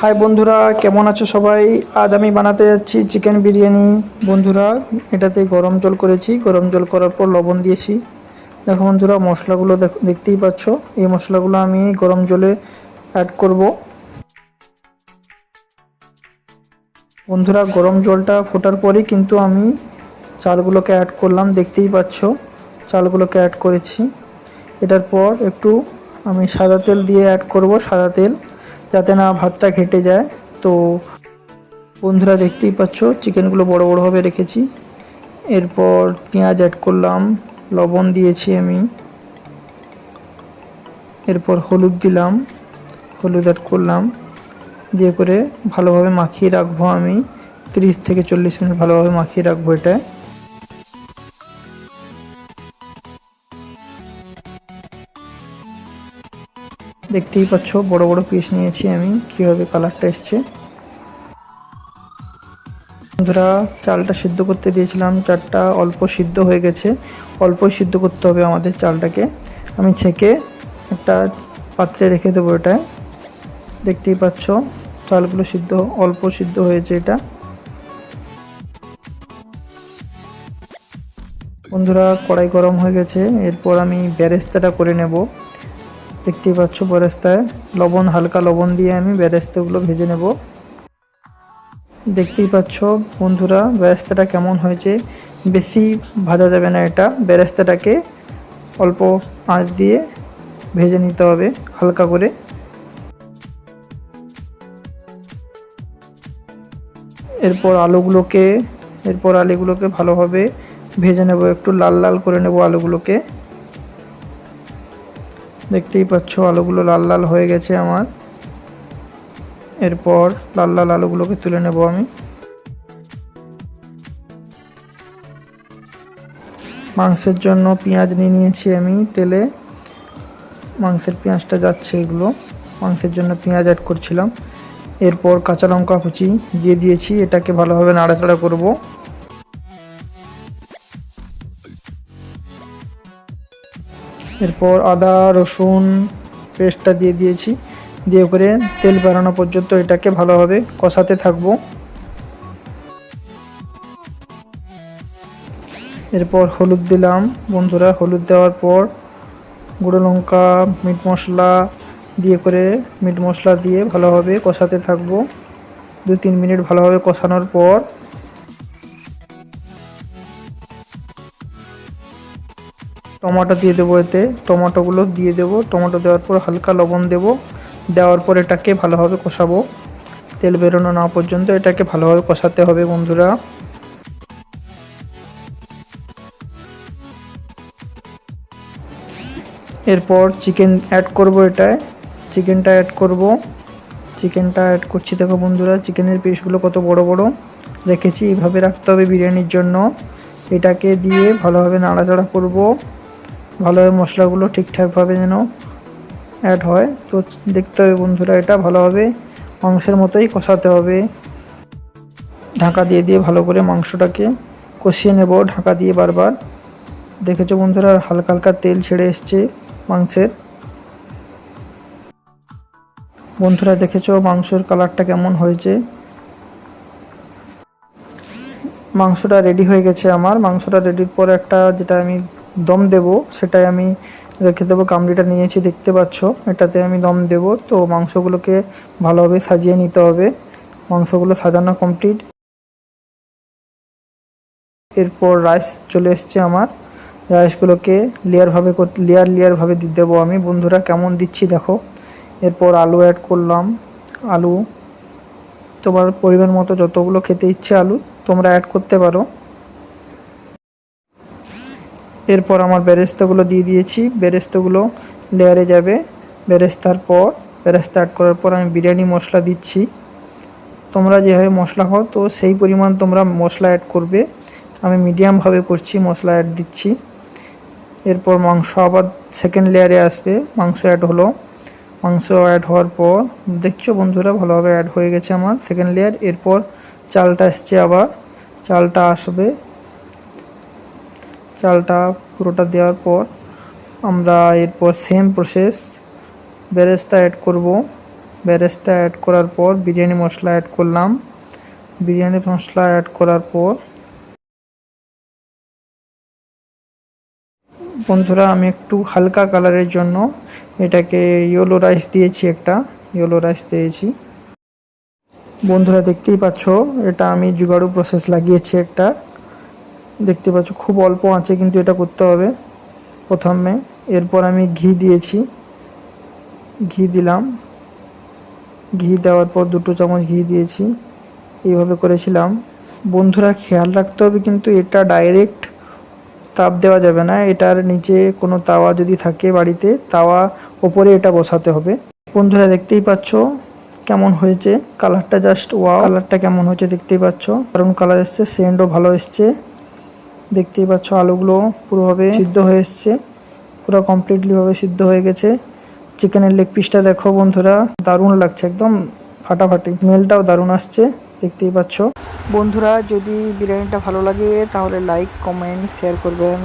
High বন্ধুরা, কেমন আছো সবাই? আজ আমি বানাতে যাচ্ছি চিকেন বিরিয়ানি। বন্ধুরা, এটাতে গরম জল করেছি, গরম জল করার পর লবণ দিয়েছি। দেখো বন্ধুরা, মশলাগুলো দেখতেই পাচ্ছ। এই মশলাগুলো আমি গরম জলে অ্যাড করব। বন্ধুরা, গরম জলটা ফোটার পরেই কিন্তু আমি চালগুলোকে অ্যাড করলাম, দেখতেই পাচ্ছ। চালগুলোকে অ্যাড করেছি। এটার পর একটু আমি সাদা তেল দিয়ে অ্যাড করব, সাদা তেল, যাতে না ভাতটা ঘেটে যায়। তো বন্ধুরা, দেখতেই পাচ্ছ চিকেনগুলো বড় বড়ভাবে রেখেছি। এরপর পেঁয়াজ অ্যাড করলাম, লবণ দিয়েছি আমি। এরপর হলুদ দিলাম, হলুদ অ্যাড করলাম, দিয়ে করে ভালোভাবে মাখিয়ে রাখবো আমি 30 থেকে 40 মিনিট ভালোভাবে মাখিয়ে রাখবো এটা। দেখতেই পাচ্ছ বড় বড় পিস নিয়েছি আমি, কীভাবে কালারটা এসছে। বন্ধুরা, চালটা সিদ্ধ করতে দিয়েছিলাম, চালটা অল্প সিদ্ধ হয়ে গেছে। অল্পই সিদ্ধ করতে হবে আমাদের চালটাকে। আমি ছেঁকে একটা পাত্রে রেখে দেবো এটা। দেখতেই পাচ্ছ চালগুলো অল্প সিদ্ধ হয়েছে এটা। বন্ধুরা, কড়াই গরম হয়ে গেছে। এরপর আমি বেরেস্তাটা করে নেব। দেখতেই পাচ্ছ বেরেস্তায় হালকা লবণ দিয়ে আমি বেরেস্তাগুলো ভেজে নেব। দেখতেই পাচ্ছ বন্ধুরা, বেরেস্তাটা কেমন হয়েছে। বেশি ভাজা যাবে না এটা, বেরেস্তাটাকে অল্প আঁচ দিয়ে ভেজে নিতে হবে হালকা করে। এরপর আলুগুলোকে ভালোভাবে ভেজে নেব, একটু লাল লাল করে নেব আলুগুলোকে। দেখতেই পাচ্ছ আলুগুলো লাল লাল হয়ে গেছে আমার। এরপর লাল লাল আলুগুলোকে তুলে নেব আমি। মাংসের জন্য পেঁয়াজ নিয়ে নিয়েছি আমি তেলে। মাংসের পেঁয়াজটা যাচ্ছে, এগুলো মাংসের জন্য পেঁয়াজ অ্যাড করছিলাম। এরপর কাঁচা লঙ্কা কুচি দিয়ে দিয়েছি, এটাকে ভালোভাবে নাড়াচাড়া করব। এরপর আদা রসুন পেস্টটা দিয়ে দিয়েছি, দিয়ে করে তেল বেরোনো পর্যন্ত এটাকে ভালোভাবে কষাতে থাকবো। এরপর হলুদ দিলাম বন্ধুরা, হলুদ দেওয়ার পর গুঁড়ো লঙ্কা, মিট মশলা দিয়ে ভালোভাবে কষাতে থাকবো। 2-3 মিনিট ভালোভাবে কষানোর পর টমেটো দিয়ে দেবো এতে। টমেটোগুলো দিয়ে দেবো, টমেটো দেওয়ার পর হালকা লবণ দেবো। দেওয়ার পর এটাকে ভালোভাবে কষাবো, তেল বেরোনো না পর্যন্ত এটাকে ভালোভাবে কষাতে হবে বন্ধুরা। এরপর চিকেন অ্যাড করব এটায়। চিকেনটা অ্যাড করছি। দেখো বন্ধুরা, চিকেনের পিসগুলো কত বড় বড় রেখেছি। এইভাবে রাখতে হবে বিরিয়ানির জন্য। এটাকে দিয়ে ভালোভাবে নাড়াচাড়া করব, ভালোভাবে মশলাগুলো ঠিকঠাকভাবে যেন অ্যাড হয়। তো দেখতে হবে বন্ধুরা, এটা ভালোভাবে মাংসের মতোই কষাতে হবে। ঢাকা দিয়ে ভালো করে মাংসটাকে কষিয়ে নেব ঢাকা দিয়ে বারবার। দেখেছো বন্ধুরা, হালকা হালকা তেল ছেড়ে এসছে মাংসের। বন্ধুরা, দেখেছো মাংসের কালারটা কেমন হয়েছে। মাংসটা রেডি হয়ে গেছে আমার। মাংসটা রেডির পর একটা যেটা আমি দম দেব, সেটাই আমি রেখে দেবো। গামলিটা নিয়েছি, দেখতে পাচ্ছ, এটাতে আমি দম দেব। তো মাংসগুলোকে ভালোভাবে সাজিয়ে নিতে হবে। মাংসগুলো সাজানো কমপ্লিট। এরপর রাইস চলে এসছে আমার। রাইসগুলোকে লেয়ারভাবে দেবো আমি। বন্ধুরা, কেমন দিচ্ছি দেখো। এরপর আলু অ্যাড করলাম। আলু তোমার পরিমাণ মতো যতগুলো খেতে ইচ্ছে আলু তোমরা অ্যাড করতে পারো। এরপর আমার বেরেস্তাগুলো দিয়ে দিয়েছি, বেরেস্তাগুলো লেয়ারে যাবে। বেরেস্তা অ্যাড করার পর আমি বিরিয়ানি মশলা দিচ্ছি। তোমরা যেভাবে মশলা খাও তো সেই পরিমাণ তোমরা মশলা অ্যাড করবে। আমি মিডিয়ামভাবে করছি, মশলা অ্যাড দিচ্ছি। এরপর মাংস আবার সেকেন্ড লেয়ারে আসবে। মাংস অ্যাড হওয়ার পর দেখছো বন্ধুরা, ভালোভাবে অ্যাড হয়ে গেছে আমার সেকেন্ড লেয়ার। এরপর চালটা এসছে, আবার চালটা আসবে। চালটা পুরোটা দেওয়ার পর আমরা এরপর সেম প্রসেস বেরেস্তা অ্যাড করব। বেরেস্তা অ্যাড করার পর বিরিয়ানি মশলা অ্যাড করলাম। বিরিয়ানি মশলা অ্যাড করার পর বন্ধুরা আমি একটু হালকা কালারের জন্য এটাকে ইয়েলো রাইস দিয়েছি, একটা ইয়েলো রাইস দিয়েছি। বন্ধুরা দেখতেই পাচ্ছ এটা আমি জুগাড়ু প্রসেস লাগিয়েছি একটা, দেখতে পাচ্ছ খুব অল্প আছে কিন্তু এটা করতে হবে প্রথমে। এরপর আমি ঘি দিয়েছি, ঘি দিলাম, ঘি দেওয়ার পর 2 চামচ ঘি দিয়েছি, এইভাবে করেছিলাম। বন্ধুরা খেয়াল রাখতে হবে কিন্তু এটা ডাইরেক্ট তাপ দেওয়া যাবে না, এটার নিচে কোনো তাওয়া যদি থাকে বাড়িতে তাওয়া ওপরে এটা বসাতে হবে। বন্ধুরা দেখতেই পাচ্ছ কেমন হয়েছে কালারটা, জাস্ট ওয়াও, কালারটা কেমন হয়েছে দেখতেই পাচ্ছ, দারুণ কালার এসছে, সেন্টও ভালো এসছে। দেখতেই পাচ্ছ আলুগুলো পুরোভাবে সিদ্ধ হয়ে এসছে, পুরো কমপ্লিটলি ভাবে সিদ্ধ হয়ে গেছে। চিকেনের লেগ পিসটা দেখো বন্ধুরা, দারুণ লাগছে, একদম ফাটাফাটি, স্মেলটাও দারুণ আসছে দেখতেই পাচ্ছ। বন্ধুরা যদি বিরিয়ানিটা ভালো লাগে তাহলে লাইক, কমেন্ট, শেয়ার করবেন।